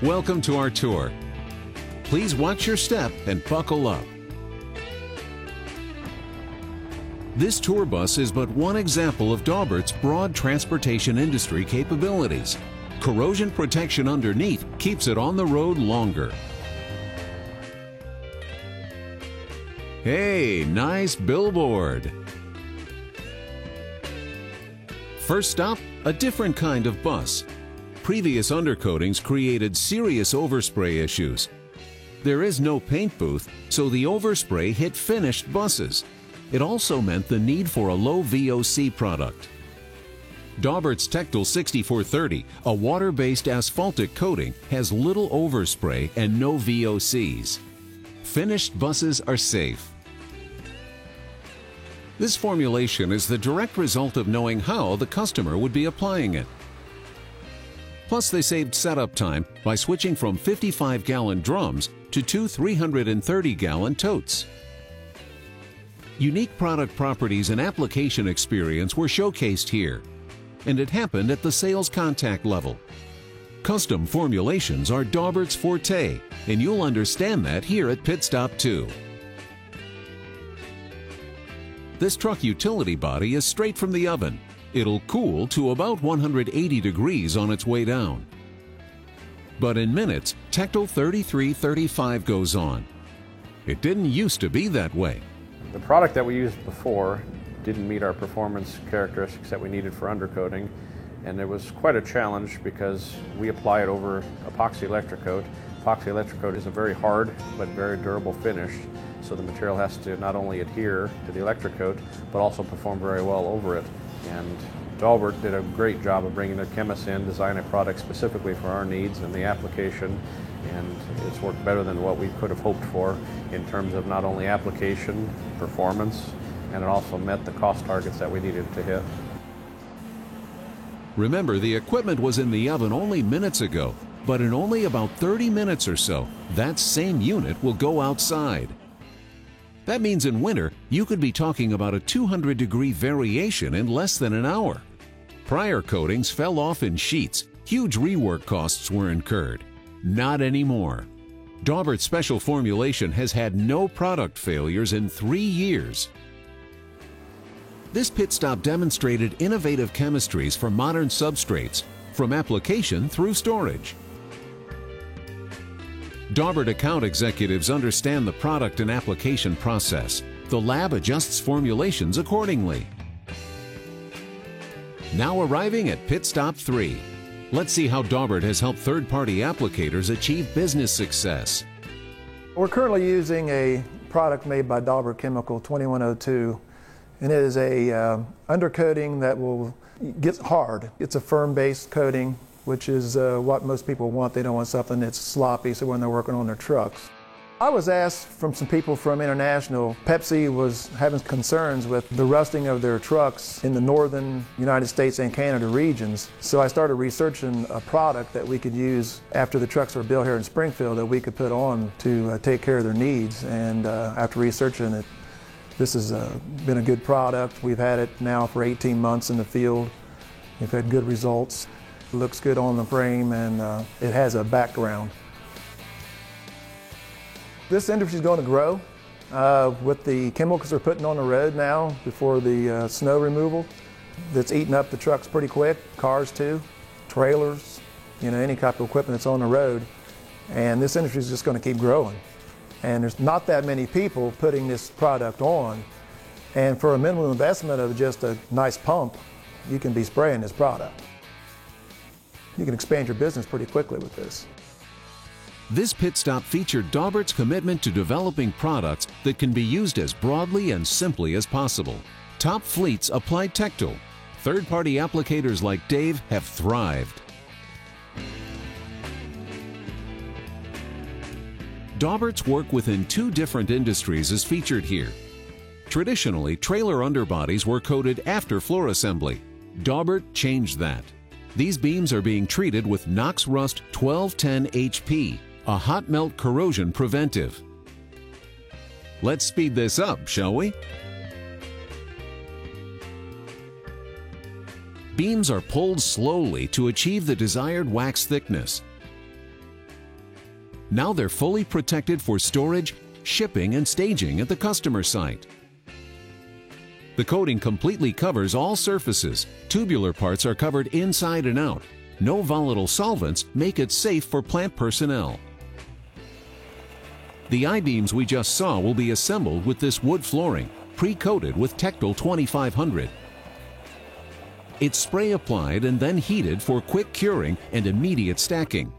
Welcome to our tour. Please watch your step and buckle up. This tour bus is but one example of Daubert's broad transportation industry capabilities. Corrosion protection underneath keeps it on the road longer. Hey, nice billboard. First stop, a different kind of bus. Previous undercoatings created serious overspray issues. There is no paint booth, so the overspray hit finished buses. It also meant the need for a low VOC product. Daubert's Tectile 6430, a water-based asphaltic coating, has little overspray and no VOCs. Finished buses are safe. This formulation is the direct result of knowing how the customer would be applying it. Plus, they saved setup time by switching from 55-gallon drums to two 330-gallon totes. Unique product properties and application experience were showcased here, and it happened at the sales contact level. Custom formulations are Daubert's forte, and you'll understand that here at Pit Stop 2. This truck utility body is straight from the oven. It'll cool to about 180 degrees on its way down. But in minutes, Tectile 3335 goes on. It didn't used to be that way. The product that we used before didn't meet our performance characteristics that we needed for undercoating, and it was quite a challenge because we apply it over epoxy electrocoat. Epoxy electrocoat is a very hard but very durable finish, so the material has to not only adhere to the electrocoat but also perform very well over it. And Daubert did a great job of bringing their chemists in, design a product specifically for our needs and the application, and it's worked better than what we could have hoped for in terms of not only application, performance, and it also met the cost targets that we needed to hit. Remember, the equipment was in the oven only minutes ago, but in only about 30 minutes or so, that same unit will go outside. That means in winter, you could be talking about a 200-degree variation in less than an hour. Prior coatings fell off in sheets. Huge rework costs were incurred. Not anymore. Daubert's special formulation has had no product failures in 3 years. This pit stop demonstrated innovative chemistries for modern substrates, from application through storage. Daubert account executives understand the product and application process. The lab adjusts formulations accordingly. Now arriving at Pit Stop 3. Let's see how Daubert has helped third-party applicators achieve business success. We're currently using a product made by Daubert Chemical 2102, and it is a undercoating that will get hard. It's a firm-based coating, which is what most people want. They don't want something that's sloppy, so when they're working on their trucks. I was asked from some people from International, Pepsi was having concerns with the rusting of their trucks in the northern United States and Canada regions. So I started researching a product that we could use after the trucks were built here in Springfield that we could put on to take care of their needs. And after researching it, this has been a good product. We've had it now for 18 months in the field. We've had good results. It looks good on the frame, and it has a background. This industry is going to grow with the chemicals they're putting on the road now before the snow removal. That's eating up the trucks pretty quick, cars too, trailers, any type of equipment that's on the road. And this industry is just going to keep growing. And there's not that many people putting this product on. And for a minimal investment of just a nice pump, you can be spraying this product. You can expand your business pretty quickly with this. This pit stop featured Daubert's commitment to developing products that can be used as broadly and simply as possible. Top fleets apply Tectile. Third-party applicators like Dave have thrived. Daubert's work within 2 different industries is featured here. Traditionally, trailer underbodies were coated after floor assembly. Daubert changed that. These beams are being treated with Knox Rust 1210 HP, a hot melt corrosion preventive. Let's speed this up, shall we? Beams are pulled slowly to achieve the desired wax thickness. Now they're fully protected for storage, shipping, and staging at the customer site. The coating completely covers all surfaces. Tubular parts are covered inside and out. No volatile solvents make it safe for plant personnel. The I-beams we just saw will be assembled with this wood flooring, pre-coated with Techtil 2500. It's spray applied and then heated for quick curing and immediate stacking.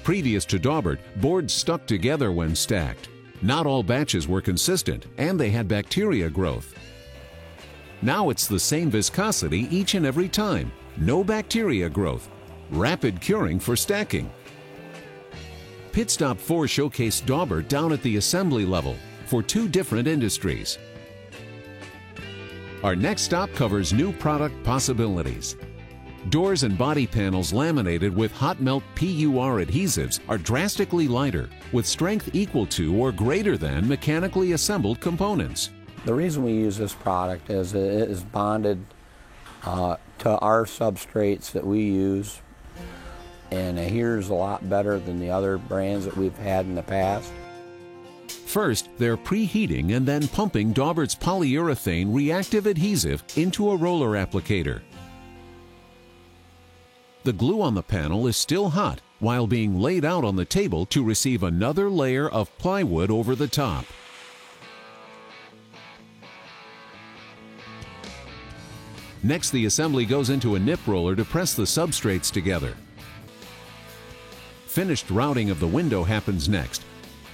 Previous to Daubert, boards stuck together when stacked. Not all batches were consistent, and they had bacteria growth. Now it's the same viscosity each and every time. No bacteria growth. Rapid curing for stacking. Pit Stop 4 showcased Daubert down at the assembly level for 2 different industries. Our next stop covers new product possibilities. Doors and body panels laminated with hot melt PUR adhesives are drastically lighter, with strength equal to or greater than mechanically assembled components. The reason we use this product is it is bonded to our substrates that we use, and adheres a lot better than the other brands that we've had in the past. First, they're preheating and then pumping Daubert's polyurethane reactive adhesive into a roller applicator. The glue on the panel is still hot while being laid out on the table to receive another layer of plywood over the top. Next, the assembly goes into a nip roller to press the substrates together. Finished routing of the window happens next,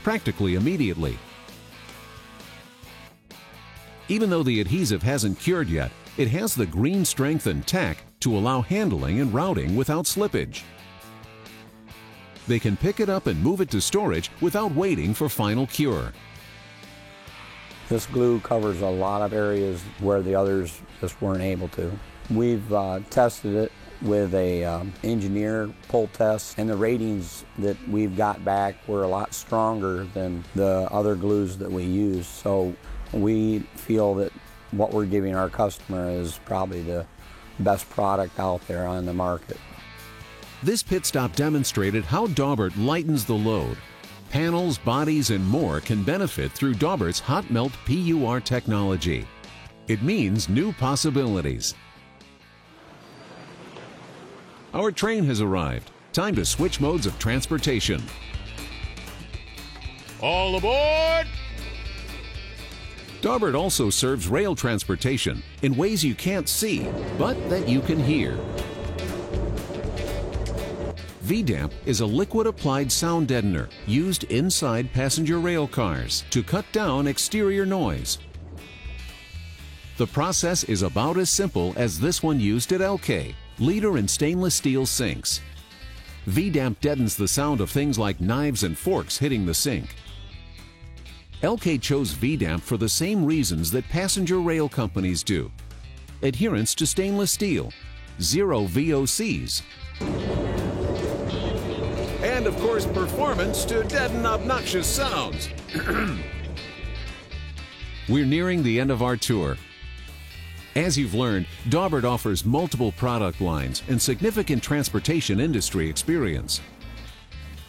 practically immediately. Even though the adhesive hasn't cured yet, it has the green strength and tack to allow handling and routing without slippage. They can pick it up and move it to storage without waiting for final cure. This glue covers a lot of areas where the others just weren't able to. We've tested it with a engineer pull test, and the ratings that we've got back were a lot stronger than the other glues that we use. So we feel that what we're giving our customer is probably the best product out there on the market. This pit stop demonstrated how Daubert lightens the load. Panels, bodies, and more can benefit through Daubert's hot melt PUR technology. It means new possibilities. Our train has arrived. Time to switch modes of transportation. All aboard! Daubert also serves rail transportation in ways you can't see, but that you can hear. V-Damp is a liquid-applied sound deadener used inside passenger rail cars to cut down exterior noise. The process is about as simple as this one used at Elkay, leader in stainless steel sinks. V-Damp deadens the sound of things like knives and forks hitting the sink. Elkay chose V-Damp for the same reasons that passenger rail companies do. Adherence to stainless steel, 0 VOCs, and of course performance to deaden obnoxious sounds. We're nearing the end of our tour. As you've learned, Daubert offers multiple product lines and significant transportation industry experience.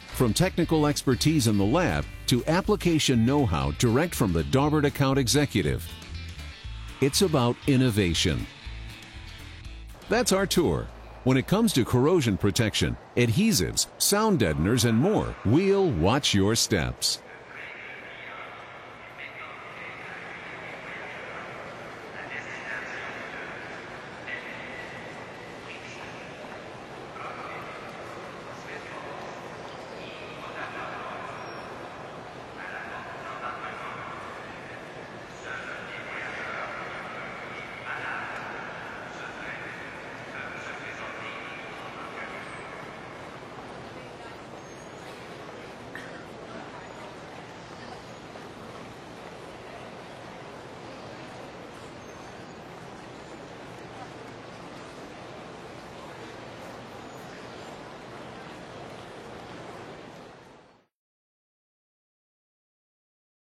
From technical expertise in the lab to application know-how direct from the Daubert account executive. It's about innovation. That's our tour. When it comes to corrosion protection, adhesives, sound deadeners, and more, we'll watch your steps.